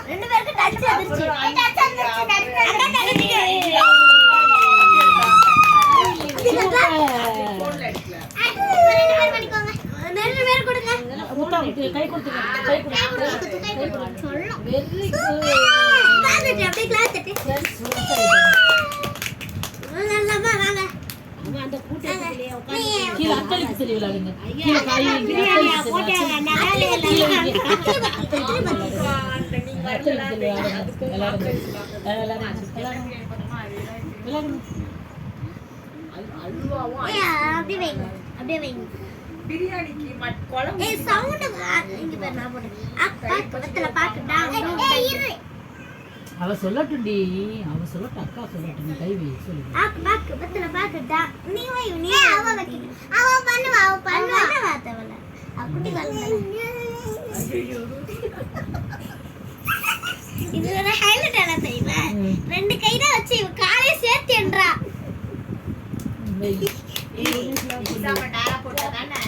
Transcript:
ரெண்டு பேருக்கு டச் வந்துருச்சு. ரெண்டு பேர் கொடுங்க. கை கொடுத்துங்க. கை கொடுங்க. சொல்லணும். Very good. பாத்துட்டு அப்படியே கிளாஸ் தட்டி. நல்லமா வாங்க. அந்த கூட்டத்திலே உட்கார்ந்து கீழ அத்தலிக்கு சொல்லி விளையாடுங்க. கீழ காய் பிரியாணி போட்டாங்க. நாளே எல்லாம் அப்படியே வைங்க. பிரியாணிக்கு குழம்பு ஏய் சவுண்ட் இங்க பாரு நான் போடுறேன். அப்பா பக்கத்துல பாத்துடா. இரு அவ சொல்லட்டும்டி. அவ சொல்லட்ட அக்கா சொல்லட்டும். கை வை சொல்லு. அப்பா பக்கத்துல பாத்துடா. நீ வை நீ அவ வைக்க. அவ பண்ணுவா வாத்தவல. அப்படி வரல. ஐயோ இதுல ஹைலைட் என்ன தெரியுமா? ரெண்டு கை தான் வச்சு இவ காலே சேர்த்துன்றா. வை. இசாம டாரா போட்டா தானே